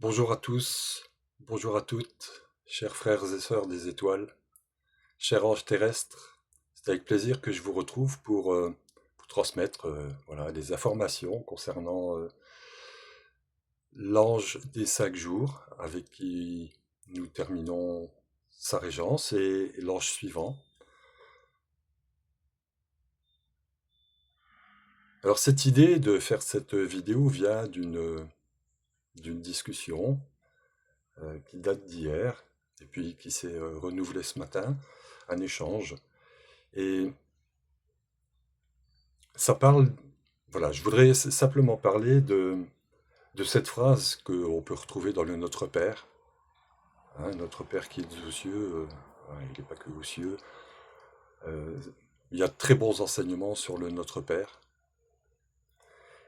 Bonjour à tous, bonjour à toutes, chers frères et sœurs des étoiles, chers anges terrestres. C'est avec plaisir que je vous retrouve pour vous transmettre voilà, des informations concernant l'ange des 5 jours, avec qui nous terminons sa régence, et l'ange suivant. Alors cette idée de faire cette vidéo vient d'une discussion qui date d'hier, et puis qui s'est renouvelée ce matin, un échange. Et ça parle, voilà, je voudrais simplement parler de cette phrase qu'on peut retrouver dans le Notre Père. Hein, Notre Père qui est aux cieux, ouais, il n'est pas que aux cieux. Euh, il y a de très bons enseignements sur le Notre Père.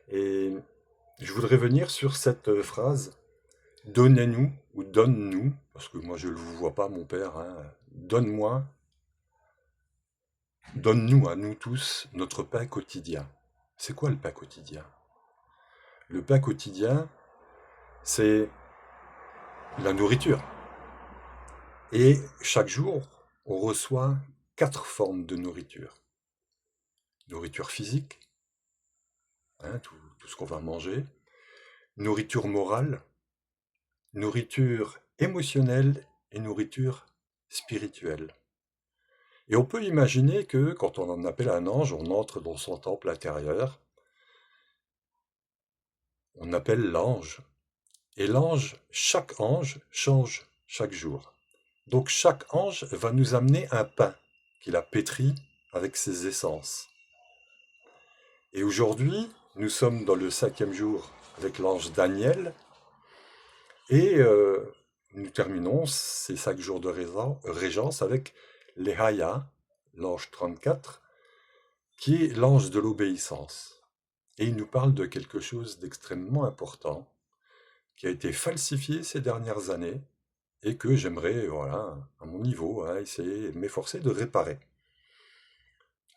Et je voudrais venir sur cette phrase, donnez-nous ou donne-nous, parce que moi je ne le vois pas, mon Père, hein, donne-moi, donne-nous à nous tous notre pain quotidien. C'est quoi le pain quotidien? Le pain quotidien, c'est la nourriture. Et chaque jour, on reçoit 4 formes de nourriture. Nourriture physique, hein, tout ce qu'on va manger. Nourriture morale, nourriture émotionnelle et nourriture spirituelle. Et on peut imaginer que quand on en appelle un ange, on entre dans son temple intérieur, on appelle l'ange. Et chaque ange change chaque jour. Donc chaque ange va nous amener un pain qu'il a pétri avec ses essences. Et aujourd'hui, nous sommes dans le 5e jour avec l'ange Daniel, et nous terminons ces 5 jours de régence avec l'Ehaya, l'ange 34, qui est l'ange de l'obéissance. Et il nous parle de quelque chose d'extrêmement important, qui a été falsifié ces dernières années, et que j'aimerais, voilà, à mon niveau, hein, essayer de m'efforcer de réparer.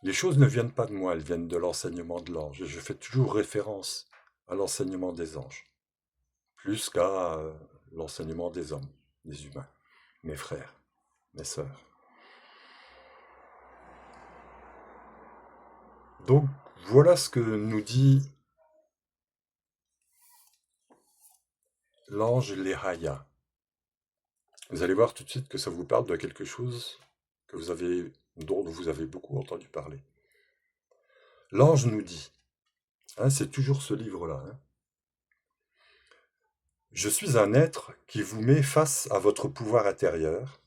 Les choses ne viennent pas de moi, elles viennent de l'enseignement de l'ange. Et je fais toujours référence à l'enseignement des anges, plus qu'à l'enseignement des hommes, des humains, mes frères, mes sœurs. Donc voilà ce que nous dit l'ange Lehaya. Vous allez voir tout de suite que ça vous parle de quelque chose dont vous avez beaucoup entendu parler. L'ange nous dit, hein, c'est toujours ce livre-là, hein, je suis un être qui vous met face à votre pouvoir intérieur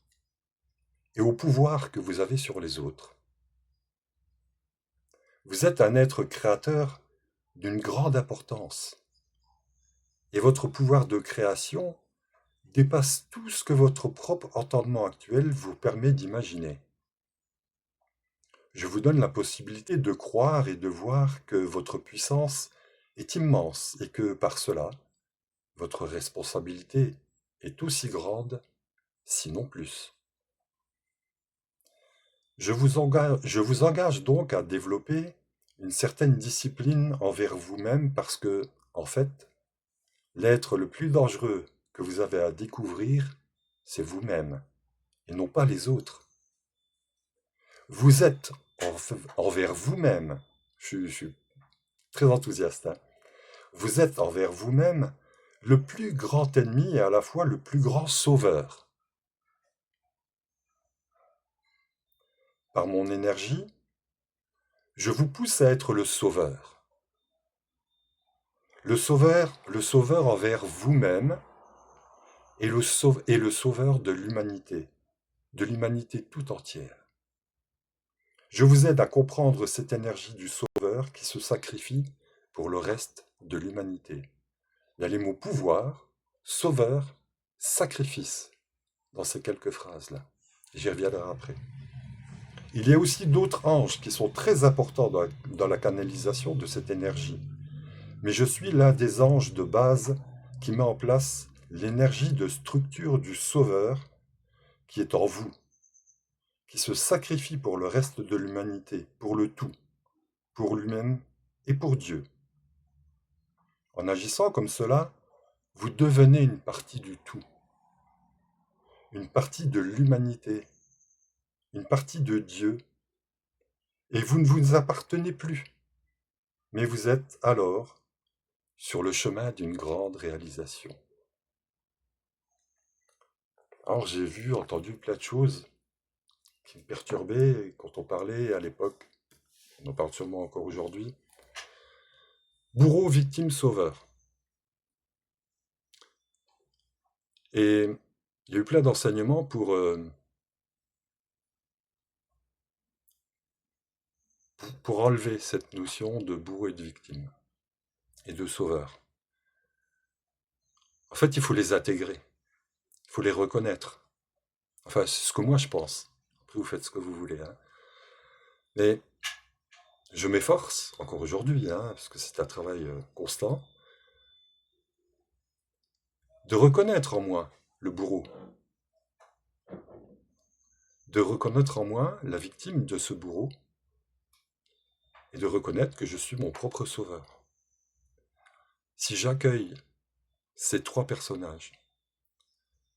et au pouvoir que vous avez sur les autres. Vous êtes un être créateur d'une grande importance, et votre pouvoir de création dépasse tout ce que votre propre entendement actuel vous permet d'imaginer. Je vous donne la possibilité de croire et de voir que votre puissance est immense et que par cela, votre responsabilité est aussi grande, sinon plus. Je vous engage donc à développer une certaine discipline envers vous-même parce que, en fait, l'être le plus dangereux que vous avez à découvrir, c'est vous-même, et non pas les autres. Vous êtes envers vous-même, je suis très enthousiaste, hein, vous êtes envers vous-même le plus grand ennemi et à la fois le plus grand sauveur. Par mon énergie, je vous pousse à être le sauveur. Le sauveur envers vous-même et le sauveur de l'humanité tout entière. Je vous aide à comprendre cette énergie du sauveur qui se sacrifie pour le reste de l'humanité. Il y a les mots pouvoir, sauveur, sacrifice dans ces quelques phrases-là. J'y reviendrai après. Il y a aussi d'autres anges qui sont très importants dans la canalisation de cette énergie. Mais je suis l'un des anges de base qui met en place l'énergie de structure du Sauveur qui est en vous, qui se sacrifie pour le reste de l'humanité, pour le tout, pour lui-même et pour Dieu. En agissant comme cela, vous devenez une partie du tout, une partie de l'humanité, une partie de Dieu, et vous ne vous appartenez plus, mais vous êtes alors sur le chemin d'une grande réalisation. Alors j'ai vu, entendu plein de choses qui me perturbaient quand on parlait à l'époque, on en parle sûrement encore aujourd'hui, bourreau, victime, sauveur. Et il y a eu plein d'enseignements pour enlever cette notion de bourreau et de victime et de sauveur. En fait, il faut les intégrer, il faut les reconnaître. Enfin, c'est ce que moi je pense. Après, vous faites ce que vous voulez, hein. Mais je m'efforce, encore aujourd'hui, hein, parce que c'est un travail constant, de reconnaître en moi le bourreau, de reconnaître en moi la victime de ce bourreau, et de reconnaître que je suis mon propre sauveur. Si j'accueille ces trois personnages,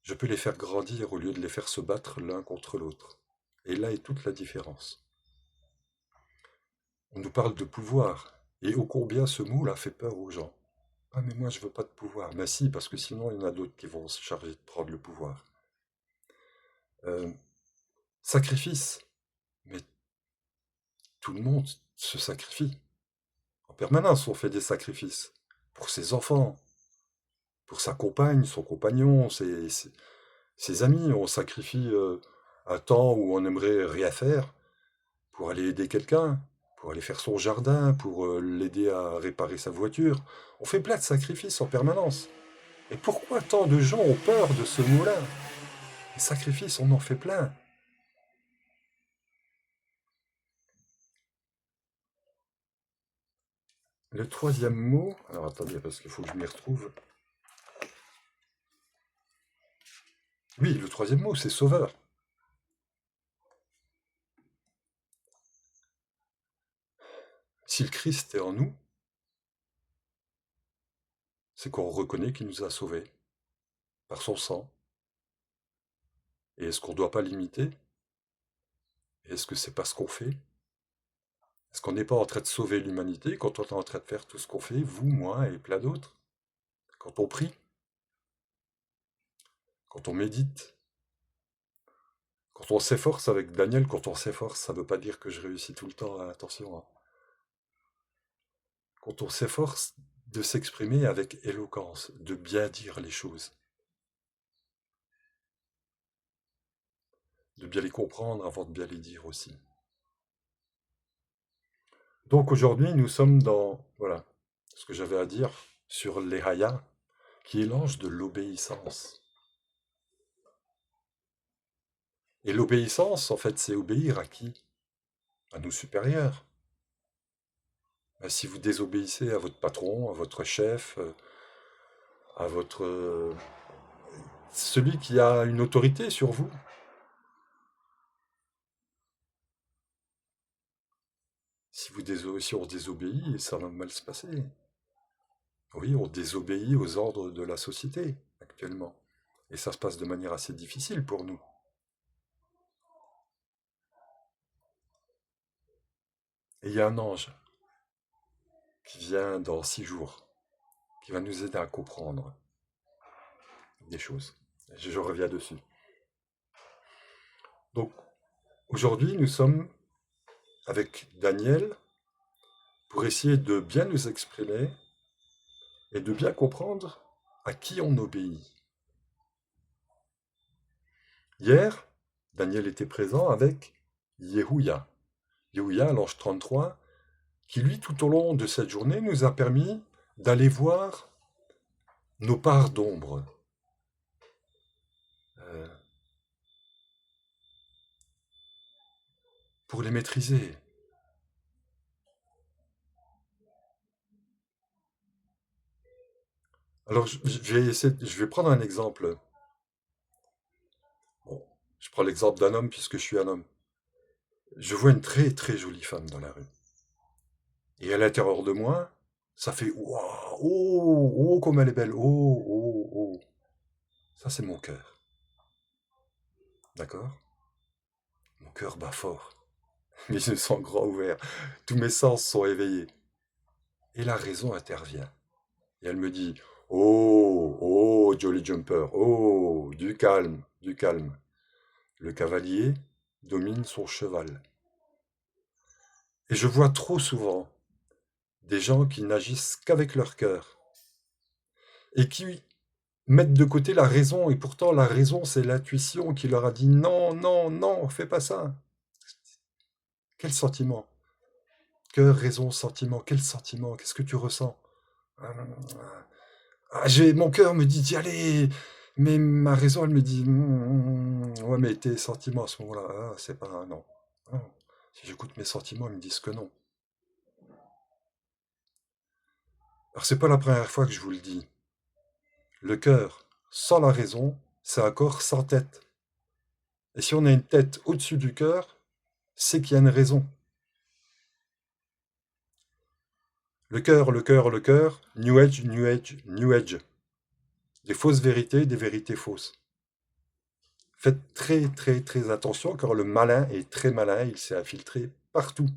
je peux les faire grandir au lieu de les faire se battre l'un contre l'autre. Et là est toute la différence. On nous parle de pouvoir, et ô combien ce mot-là fait peur aux gens. Ah mais moi je veux pas de pouvoir. Mais si, parce que sinon il y en a d'autres qui vont se charger de prendre le pouvoir. Euh, Sacrifice. Mais tout le monde se sacrifie. En permanence on fait des sacrifices. Pour ses enfants, pour sa compagne, son compagnon, ses amis. On sacrifie un temps où on aimerait rien faire pour aller aider quelqu'un, pour aller faire son jardin, pour l'aider à réparer sa voiture. On fait plein de sacrifices en permanence. Et pourquoi tant de gens ont peur de ce mot-là? Les sacrifices, on en fait plein. Le troisième mot, alors attendez, parce qu'il faut que je m'y retrouve. Oui, le troisième mot, c'est sauveur. Si le Christ est en nous, c'est qu'on reconnaît qu'il nous a sauvés par son sang. Et est-ce qu'on ne doit pas l'imiter? Est-ce que c'est pas ce qu'on fait? Est-ce qu'on n'est pas en train de sauver l'humanité quand on est en train de faire tout ce qu'on fait, vous, moi et plein d'autres? Quand on prie, quand on médite, quand on s'efforce avec Daniel, quand on s'efforce, ça ne veut pas dire que je réussis tout le temps, hein, attention, hein. Quand on s'efforce de s'exprimer avec éloquence, de bien dire les choses, de bien les comprendre avant de bien les dire aussi. Donc aujourd'hui, nous sommes dans, voilà, ce que j'avais à dire sur l'Ehaya, qui est l'ange de l'obéissance. Et l'obéissance, en fait, c'est obéir à qui? À nos supérieurs. Si vous désobéissez à votre patron, à votre chef, à votre celui qui a une autorité sur vous, si on désobéit, ça va mal se passer. Oui, on désobéit aux ordres de la société actuellement. Et ça se passe de manière assez difficile pour nous. Et il y a un ange qui vient dans 6 jours, qui va nous aider à comprendre des choses. Je reviens dessus. Donc, aujourd'hui, nous sommes avec Daniel pour essayer de bien nous exprimer et de bien comprendre à qui on obéit. Hier, Daniel était présent avec Yehuya. Yehuya, l'ange 33, qui lui, tout au long de cette journée, nous a permis d'aller voir nos parts d'ombre. euh, pour les maîtriser. Alors, je vais prendre un exemple. Bon, je prends l'exemple d'un homme puisque je suis un homme. Je vois une très très jolie femme dans la rue. Et à l'intérieur de moi, ça fait waouh, oh, oh, comme elle est belle, oh, Ça, c'est mon cœur. D'accord? Mon cœur bat fort. Mes yeux sont grands ouverts. Tous mes sens sont éveillés. Et la raison intervient. Et elle me dit, oh, oh, Jolly Jumper, oh, du calme, du calme. Le cavalier domine son cheval. Et je vois trop souvent des gens qui n'agissent qu'avec leur cœur et qui mettent de côté la raison. Et pourtant, la raison, c'est l'intuition qui leur a dit non, non, non, fais pas ça. Quel sentiment? Cœur, raison, sentiment. Quel sentiment? Qu'est-ce que tu ressens? Mon cœur me dit d'y aller, mais ma raison, elle me dit ouais, mais tes sentiments à ce moment-là, c'est pas un non. Non. Si j'écoute mes sentiments, ils me disent que non. Alors, c'est pas la première fois que je vous le dis. Le cœur sans la raison, c'est un corps sans tête. Et si on a une tête au-dessus du cœur, c'est qu'il y a une raison. Le cœur, le cœur, le cœur, New Age, New Age, New Age. Des fausses vérités, des vérités fausses. Faites très très très attention car le malin est très malin, il s'est infiltré partout.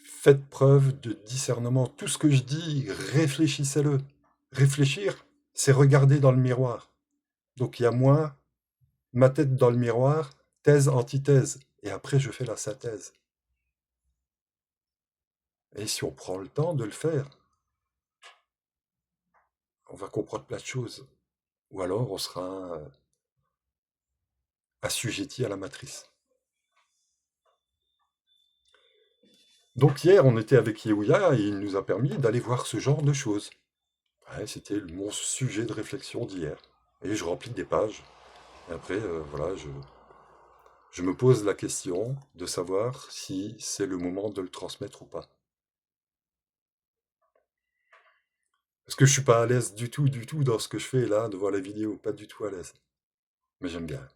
Faites preuve de discernement. Tout ce que je dis, réfléchissez-le. Réfléchir, c'est regarder dans le miroir. Donc il y a moi, ma tête dans le miroir, thèse, antithèse. Et après, je fais la synthèse. Et si on prend le temps de le faire, on va comprendre plein de choses. Ou alors, on sera assujetti à la matrice. Donc hier, on était avec Yehuya et il nous a permis d'aller voir ce genre de choses. Ouais, c'était mon sujet de réflexion d'hier. Et je remplis des pages. Et après, voilà, je me pose la question de savoir si c'est le moment de le transmettre ou pas. Parce que je suis pas à l'aise du tout dans ce que je fais là, devant la vidéo, pas du tout à l'aise. Mais j'aime bien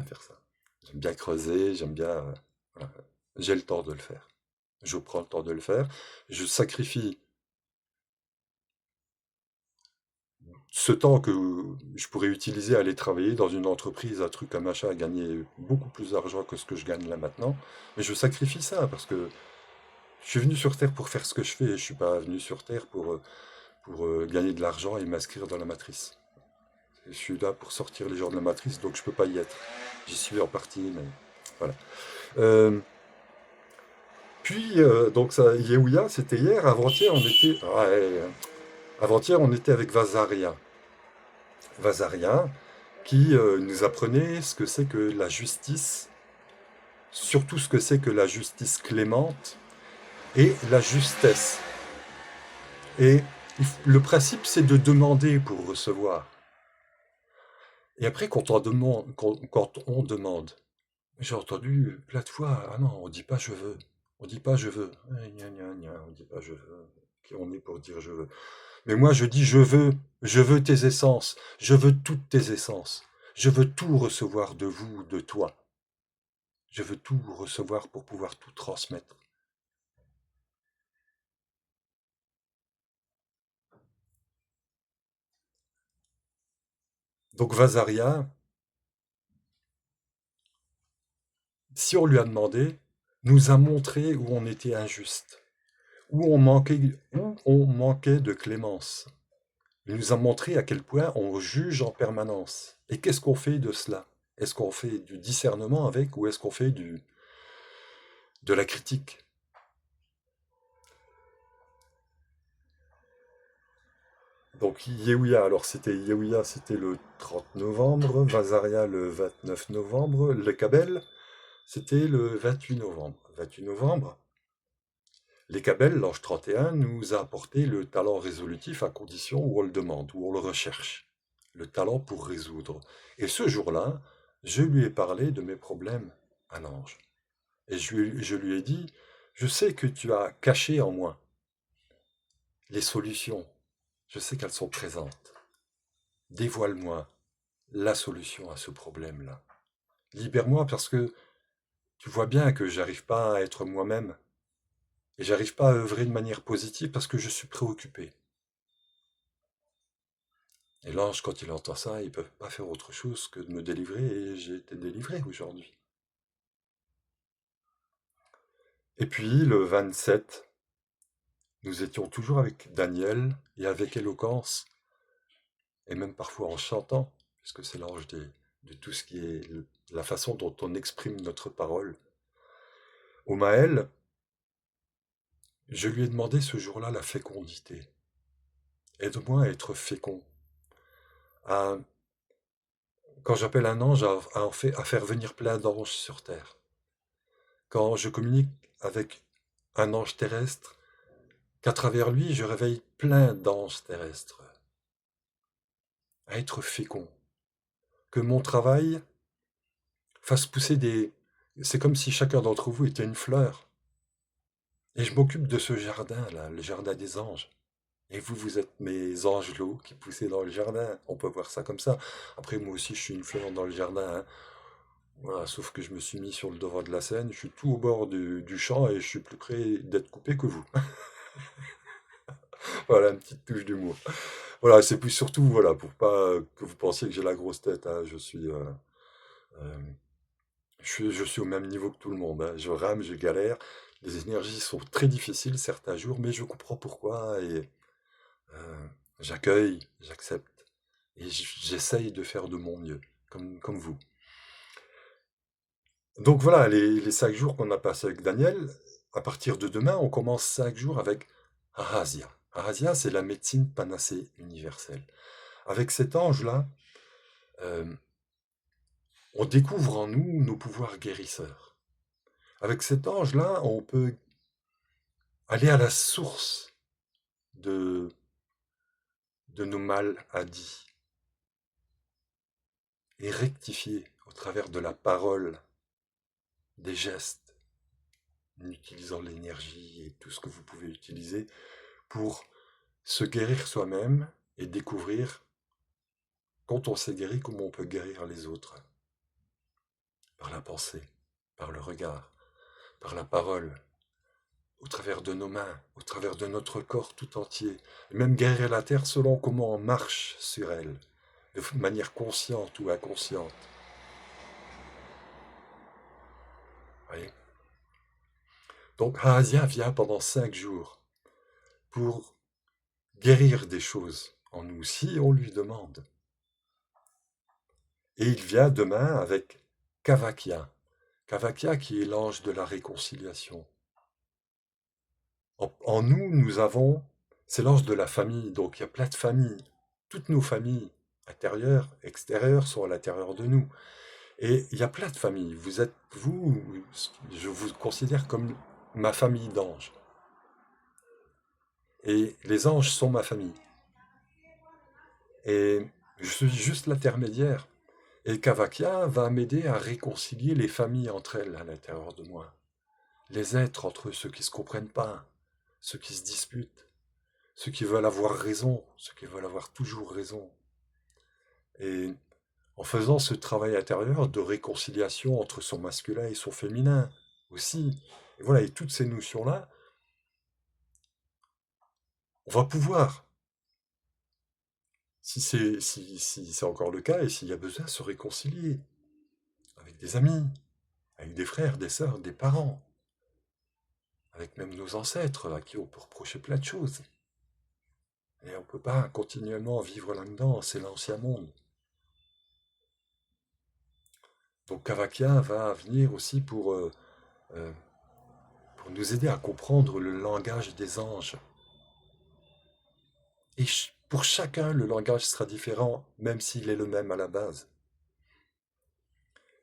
faire ça. J'aime bien creuser, j'aime bien... voilà. J'ai le temps de le faire. Je prends le temps de le faire. Je sacrifie ce temps que je pourrais utiliser à aller travailler dans une entreprise, un truc, un machin, à gagner beaucoup plus d'argent que ce que je gagne là maintenant. Mais je sacrifie ça parce que je suis venu sur Terre pour faire ce que je fais. Je suis pas venu sur Terre pour gagner de l'argent et m'inscrire dans la matrice. Je suis là pour sortir les gens de la matrice, donc je peux pas y être. J'y suis en partie, mais voilà. Euh, donc ça, Yehuya, c'était hier. Avant-hier, on était, ouais, avant-hier, on était avec Vazaria. Vazaria, qui nous apprenait ce que c'est que la justice, surtout ce que c'est que la justice clémente et la justesse. Et le principe, c'est de demander pour recevoir. Et après, quand on demande, j'ai entendu plein de fois, ah non, on dit pas je veux. On dit pas je veux. Gna, gna, gna, on dit pas je veux. Qui on est pour dire je veux? Mais moi, je dis je veux tes essences, je veux toutes tes essences. Je veux tout recevoir de vous, de toi. Je veux tout recevoir pour pouvoir tout transmettre. Donc Vazaria, si on lui a demandé, nous a montré où on était injuste, où on manquait de clémence. Il nous a montré à quel point on juge en permanence. Et qu'est-ce qu'on fait de cela? Est-ce qu'on fait du discernement avec ou est-ce qu'on fait de la critique? Donc Yehuya, alors c'était Yehuya, c'était le 30 novembre, Vazaria le 29 novembre, le Kabel, c'était le 28 novembre. 28 novembre, les Kabel, l'ange 31, nous a apporté le talent résolutif à condition où on le demande, où on le recherche. Le talent pour résoudre. Et ce jour-là, je lui ai parlé de mes problèmes à l'ange. Et je lui ai dit, je sais que tu as caché en moi les solutions. Je sais qu'elles sont présentes. Dévoile-moi la solution à ce problème-là. Libère-moi parce que tu vois bien que j'arrive pas à être moi-même. Et j'arrive pas à œuvrer de manière positive parce que je suis préoccupé. Et l'ange, quand il entend ça, il ne peut pas faire autre chose que de me délivrer, et j'ai été délivré aujourd'hui. Et puis, le 27, nous étions toujours avec Daniel, et avec éloquence, et même parfois en chantant, puisque c'est l'ange de tout ce qui est la façon dont on exprime notre parole. Au Maël, je lui ai demandé ce jour-là la fécondité. Aide-moi à être fécond. À, quand j'appelle un ange, à faire venir plein d'anges sur terre. Quand je communique avec un ange terrestre, qu'à travers lui, je réveille plein d'anges terrestres. À être fécond. Que mon travail fasse pousser des... C'est comme si chacun d'entre vous était une fleur. Et je m'occupe de ce jardin-là, le jardin des anges. Et vous, vous êtes mes angelots qui poussaient dans le jardin. On peut voir ça comme ça. Après, moi aussi, je suis une fleur dans le jardin, hein. Voilà, sauf que je me suis mis sur le devant de la scène. Je suis tout au bord du champ et je suis plus près d'être coupé que vous. Voilà, une petite touche d'humour. Voilà, c'est plus surtout, voilà, pour pas que vous pensiez que j'ai la grosse tête, hein. Euh, je suis au même niveau que tout le monde, hein. Je rame, je galère. Les énergies sont très difficiles certains jours, mais je comprends pourquoi et euh, j'accueille, j'accepte. Et j'essaye de faire de mon mieux, comme vous. Donc voilà, les 5 jours qu'on a passés avec Daniel, à partir de demain, on commence 5 jours avec Ahasia. Ahasia, c'est la médecine panacée universelle. Avec cet ange-là, euh, on découvre en nous nos pouvoirs guérisseurs. Avec cet ange-là, on peut aller à la source de, de nos maladies et rectifier au travers de la parole, des gestes, en utilisant l'énergie et tout ce que vous pouvez utiliser pour se guérir soi-même et découvrir, quand on s'est guéri, comment on peut guérir les autres. Par la pensée, par le regard, par la parole, au travers de nos mains, au travers de notre corps tout entier, et même guérir la terre selon comment on marche sur elle, de manière consciente ou inconsciente. Voyez. Donc Asia vient pendant 5 jours pour guérir des choses en nous, si on lui demande. Et il vient demain avec Kavakia. Kavakia qui est l'ange de la réconciliation. En nous, nous avons, c'est l'ange de la famille, donc il y a plein de familles. Toutes nos familles, intérieures, extérieures, sont à l'intérieur de nous. Et il y a plein de familles. Je vous considère comme ma famille d'anges. Et les anges sont ma famille. Et je suis juste l'intermédiaire. Et Kavakia va m'aider à réconcilier les familles entre elles à l'intérieur de moi. Les êtres entre eux, ceux qui ne se comprennent pas, ceux qui se disputent, ceux qui veulent avoir raison, ceux qui veulent avoir toujours raison. Et en faisant ce travail intérieur de réconciliation entre son masculin et son féminin aussi, et voilà, et toutes ces notions-là, on va pouvoir, si c'est encore le cas et s'il y a besoin, se réconcilier avec des amis, avec des frères, des sœurs, des parents, avec même nos ancêtres à qui on peut reprocher plein de choses. Et on ne peut pas continuellement vivre là-dedans, c'est l'ancien monde. Donc Kavakia va venir aussi euh, pour nous aider à comprendre le langage des anges. Et pour chacun, le langage sera différent, même s'il est le même à la base.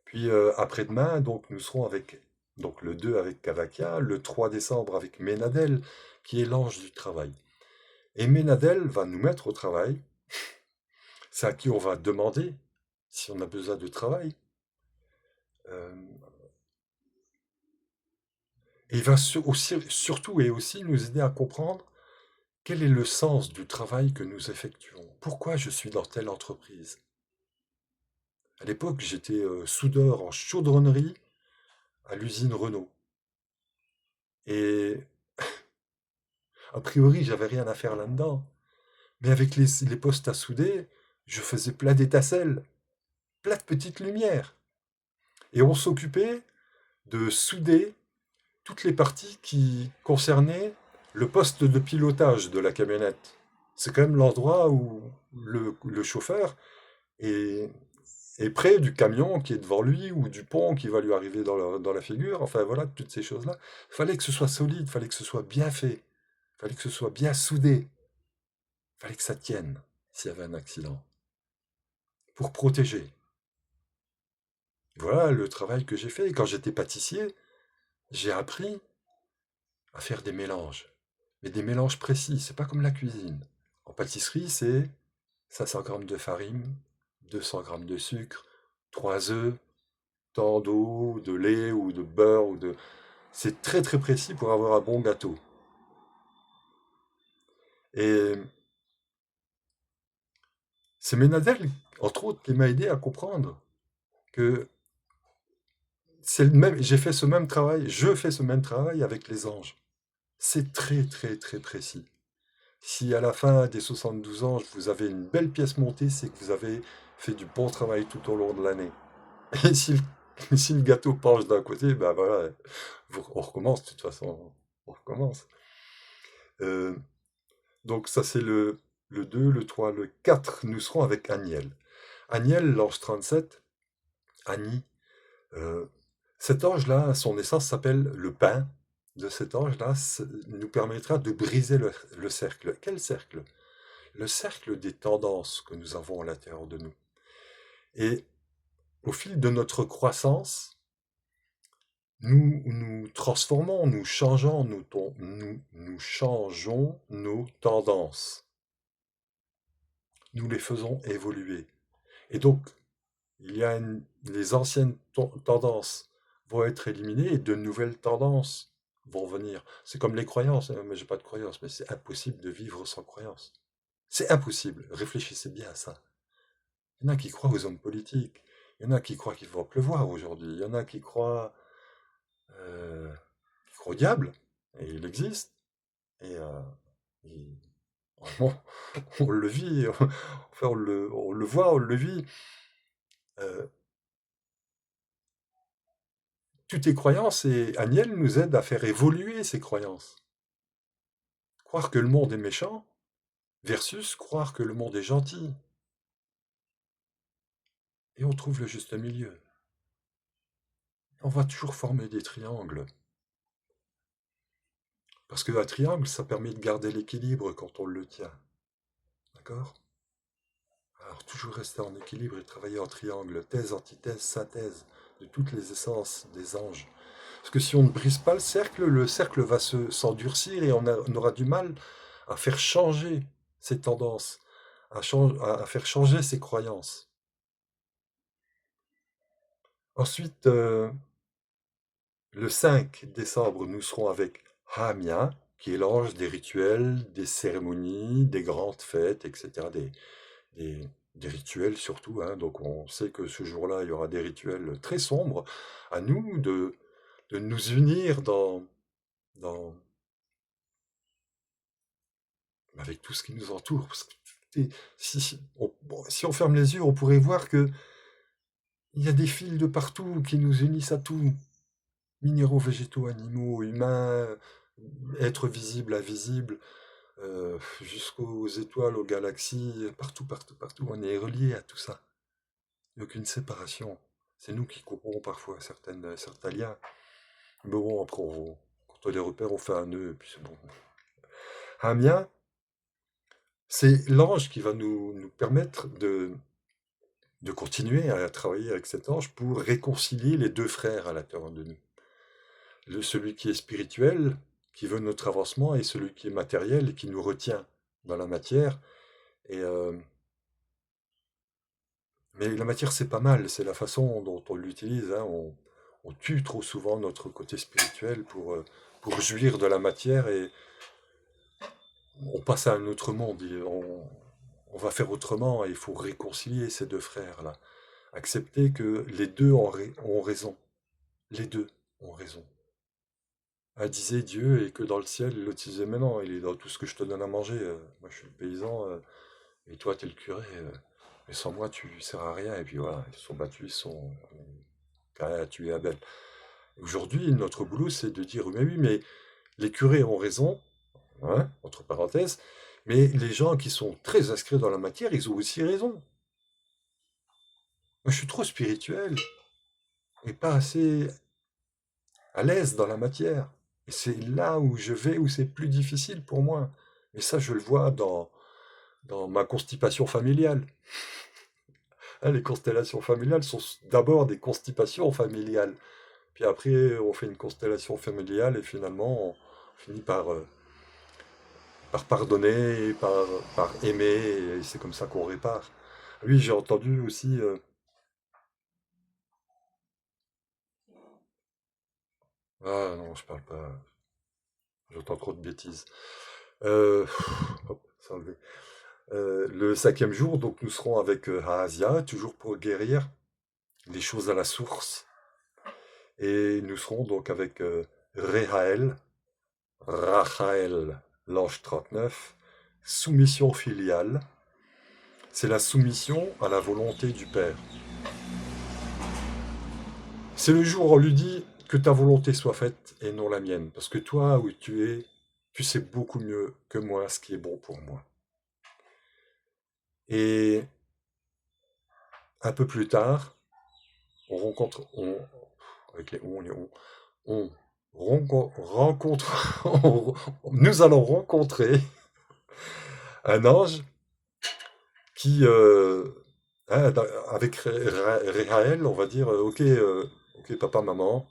Puis après-demain, donc nous serons avec donc le 2 avec Kavakia, le 3 décembre avec Ménadel, qui est l'ange du travail. Et Ménadel va nous mettre au travail. C'est à qui on va demander si on a besoin de travail. Euh, et il va surtout et aussi nous aider à comprendre quel est le sens du travail que nous effectuons. Pourquoi je suis dans telle entreprise. À l'époque, j'étais soudeur en chaudronnerie à l'usine Renault. Et a priori, j'avais rien à faire là-dedans. Mais avec les postes à souder, je faisais plein d'étincelles, plein de petites lumières. Et on s'occupait de souder toutes les parties qui concernaient le poste de pilotage de la camionnette. C'est quand même l'endroit où le chauffeur est, est près du camion qui est devant lui ou du pont qui va lui arriver dans la figure. Enfin voilà, toutes ces choses-là. Il fallait que ce soit solide, il fallait que ce soit bien fait, il fallait que ce soit bien soudé, il fallait que ça tienne s'il y avait un accident, pour protéger. Voilà le travail que j'ai fait. Quand j'étais pâtissier, j'ai appris à faire des mélanges. Mais des mélanges précis, c'est pas comme la cuisine. En pâtisserie, c'est 500 grammes de farine, 200 grammes de sucre, 3 œufs, tant d'eau, de lait ou de beurre ou de... C'est très très précis pour avoir un bon gâteau. Et c'est Ménadel, entre autres, qui m'a aidé à comprendre que c'est le même, j'ai fait ce même travail, je fais ce même travail avec les anges. C'est très très très précis. Si à la fin des 72 ans, vous avez une belle pièce montée, c'est que vous avez fait du bon travail tout au long de l'année. Et si le gâteau penche d'un côté, ben voilà, on recommence de toute façon. On recommence. Euh, donc ça c'est le 2, le 3, le 4. Nous serons avec Aniel. Aniel, l'ange 37, Annie. euh, Cet ange-là, son essence s'appelle le pain de cet ange-là, nous permettra de briser le cercle. Quel cercle? Le cercle des tendances que nous avons à l'intérieur de nous. Et au fil de notre croissance, nous transformons, nous changeons nos tendances. Nous les faisons évoluer. Et donc, les anciennes tendances vont être éliminées et de nouvelles tendances vont venir. C'est comme les croyances, hein, mais j'ai pas de croyances, mais c'est impossible de vivre sans croyances. C'est impossible. Réfléchissez bien à ça. Il y en a qui croient aux hommes politiques. Il y en a qui croient qu'il va pleuvoir aujourd'hui. Il y en a qui croient au diable. Et il existe. Et, il- on, on le vit. Enfin, on le voit, on le vit. Euh, Tout est croyance et Aniel nous aide à faire évoluer ces croyances. Croire que le monde est méchant versus croire que le monde est gentil. Et on trouve le juste milieu. On va toujours former des triangles. Parce qu'un triangle, ça permet de garder l'équilibre quand on le tient. D'accord? Alors toujours rester en équilibre et travailler en triangle, thèse, antithèse, synthèse de toutes les essences des anges. Parce que si on ne brise pas le cercle va s'endurcir et on aura du mal à faire changer ses tendances, à faire changer ses croyances. Ensuite, le 5 décembre, nous serons avec Hamia, qui est l'ange des rituels, des cérémonies, des grandes fêtes, etc. Des, des rituels surtout, hein. Donc on sait que ce jour-là, il y aura des rituels très sombres. À nous de nous unir dans, avec tout ce qui nous entoure. Parce que si on ferme les yeux, on pourrait voir que il y a des fils de partout qui nous unissent à tout. Minéraux, végétaux, animaux, humains, êtres visibles, invisibles, jusqu'aux étoiles, aux galaxies, partout, partout, partout. On est reliés à tout ça. Il n'y a aucune séparation. C'est nous qui coupons parfois certains liens. Mais bon, après, quand on les repère, on fait un nœud, et puis c'est bon. Hamia, c'est l'ange qui va nous permettre de continuer à travailler avec cet ange pour réconcilier les deux frères à l'intérieur de nous. Celui qui est spirituel, qui veut notre avancement, et celui qui est matériel et qui nous retient dans la matière. Et, mais la matière, c'est pas mal, c'est la façon dont on l'utilise, hein. On tue trop souvent notre côté spirituel pour jouir de la matière et on passe à un autre monde. On va faire autrement et il faut réconcilier ces deux frères-là. Accepter que les deux ont raison. Les deux ont raison. Un disait Dieu et que dans le ciel, l'autre disait mais non, il est dans tout ce que je te donne à manger. Moi je suis le paysan et toi t'es le curé. Mais sans moi, tu ne sers à rien. Et puis voilà, ils sont battus, ils sont carrés à tuer Abel. Aujourd'hui, notre boulot, c'est de dire, mais oui, mais les curés ont raison, hein, entre parenthèses, mais les gens qui sont très inscrits dans la matière, ils ont aussi raison. Moi, je suis trop spirituel et pas assez à l'aise dans la matière. Et c'est là où je vais, où c'est plus difficile pour moi. Et ça, je le vois dans ma constipation familiale. Hein, les constellations familiales sont d'abord des constipations familiales. Puis après, on fait une constellation familiale et finalement, on finit par pardonner, par aimer, et c'est comme ça qu'on répare. Oui, j'ai entendu aussi. Ah non, je parle pas. J'entends trop de bêtises. Hop, ça enlevé. Le cinquième jour, donc nous serons avec Haasia, toujours pour guérir les choses à la source. Et nous serons donc avec Rehaël, Rachaël, l'ange 39, soumission filiale. C'est la soumission à la volonté du Père. C'est le jour où on lui dit que ta volonté soit faite et non la mienne. Parce que toi, où tu es, tu sais beaucoup mieux que moi ce qui est bon pour moi. Et un peu plus tard, on rencontre, avec les on rencontre, nous allons rencontrer un ange qui, hein, avec Réhaël, on va dire, ok, papa, maman,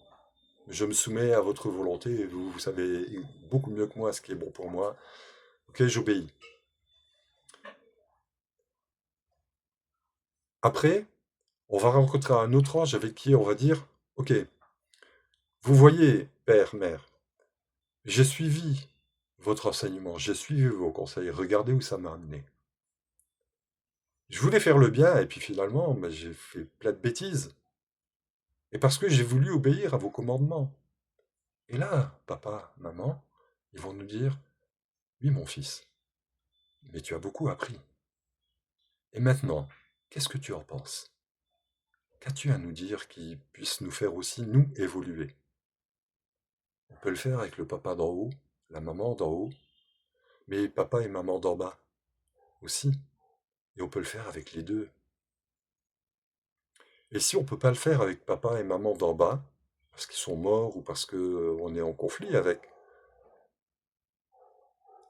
je me soumets à votre volonté, et vous savez beaucoup mieux que moi ce qui est bon pour moi, ok, j'obéis. Après, on va rencontrer un autre ange avec qui on va dire, ok, vous voyez, père, mère, j'ai suivi votre enseignement, j'ai suivi vos conseils, regardez où ça m'a amené. Je voulais faire le bien, et puis finalement, ben, j'ai fait plein de bêtises. Et parce que j'ai voulu obéir à vos commandements. Et là, papa, maman, ils vont nous dire, oui, mon fils, mais tu as beaucoup appris. Et maintenant, qu'est-ce que tu en penses? Qu'as-tu à nous dire qui puisse nous faire aussi, nous, évoluer? On peut le faire avec le papa d'en haut, la maman d'en haut, mais papa et maman d'en bas aussi. Et on peut le faire avec les deux. Et si on ne peut pas le faire avec papa et maman d'en bas, parce qu'ils sont morts ou parce qu'on est en conflit avec,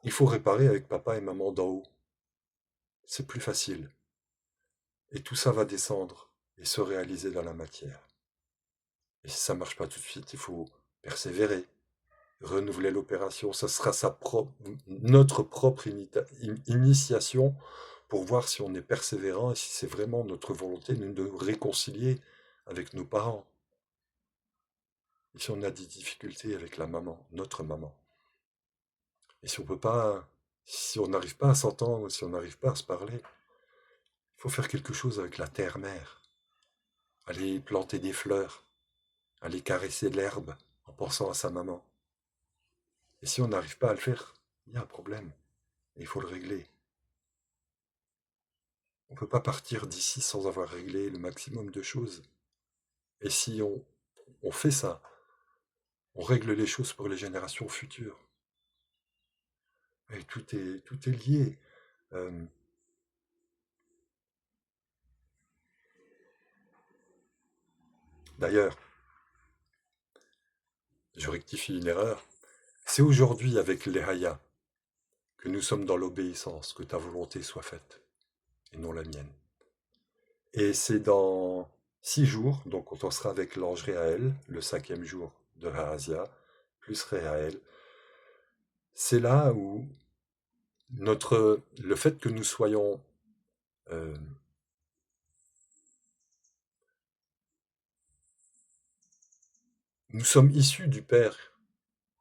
il faut réparer avec papa et maman d'en haut. C'est plus facile. Et tout ça va descendre et se réaliser dans la matière. Et si ça ne marche pas tout de suite, il faut persévérer, renouveler l'opération. Ça sera notre propre initiation pour voir si on est persévérant et si c'est vraiment notre volonté de nous réconcilier avec nos parents. Et si on a des difficultés avec la maman, notre maman. Et si on peut pas, si on n'arrive pas à s'entendre, si on n'arrive pas à se parler, il faut faire quelque chose avec la terre-mère. Aller planter des fleurs, aller caresser l'herbe en pensant à sa maman. Et si on n'arrive pas à le faire, il y a un problème. Et il faut le régler. On ne peut pas partir d'ici sans avoir réglé le maximum de choses. Et si on fait ça, on règle les choses pour les générations futures. Et tout est lié. Euh, D'ailleurs, je rectifie une erreur. C'est aujourd'hui avec l'Ehaya que nous sommes dans l'obéissance, que ta volonté soit faite, et non la mienne. Et c'est dans 6 jours, donc quand on sera avec l'ange Réaël, le cinquième jour de Haasia, plus Réaël, c'est là où le fait que nous soyons euh, nous sommes issus du Père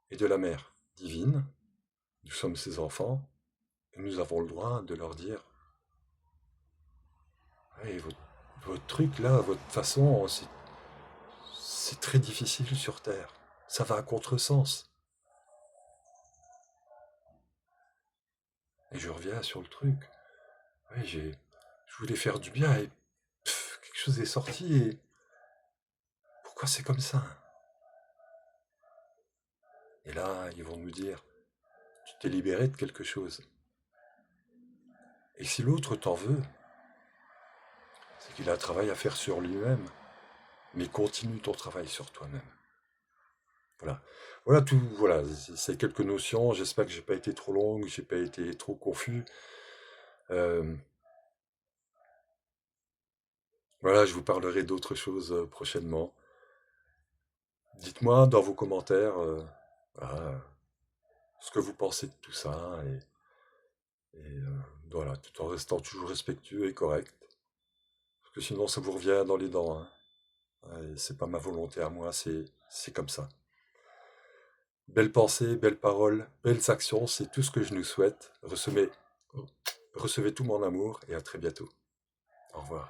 et de la Mère divine, nous sommes ses enfants, et nous avons le droit de leur dire, hey, votre truc là, votre façon, c'est très difficile sur Terre. Ça va à contresens. Et je reviens sur le truc. Oui, je voulais faire du bien et quelque chose est sorti et pourquoi c'est comme ça? Et là, ils vont nous dire, tu t'es libéré de quelque chose. Et si l'autre t'en veut, c'est qu'il a un travail à faire sur lui-même. Mais continue ton travail sur toi-même. Voilà. Voilà tout, voilà, c'est quelques notions. J'espère que j'ai pas été trop long, que j'ai pas été trop confus. Euh, voilà, je vous parlerai d'autres choses prochainement. Dites-moi dans vos commentaires voilà, ce que vous pensez de tout ça et voilà, tout en restant toujours respectueux et correct. Parce que sinon ça vous revient dans les dents, hein. Et c'est pas ma volonté à moi, c'est comme ça. Belles pensées, belles paroles, belles actions, c'est tout ce que je nous souhaite. Recevez tout mon amour et à très bientôt. Au revoir.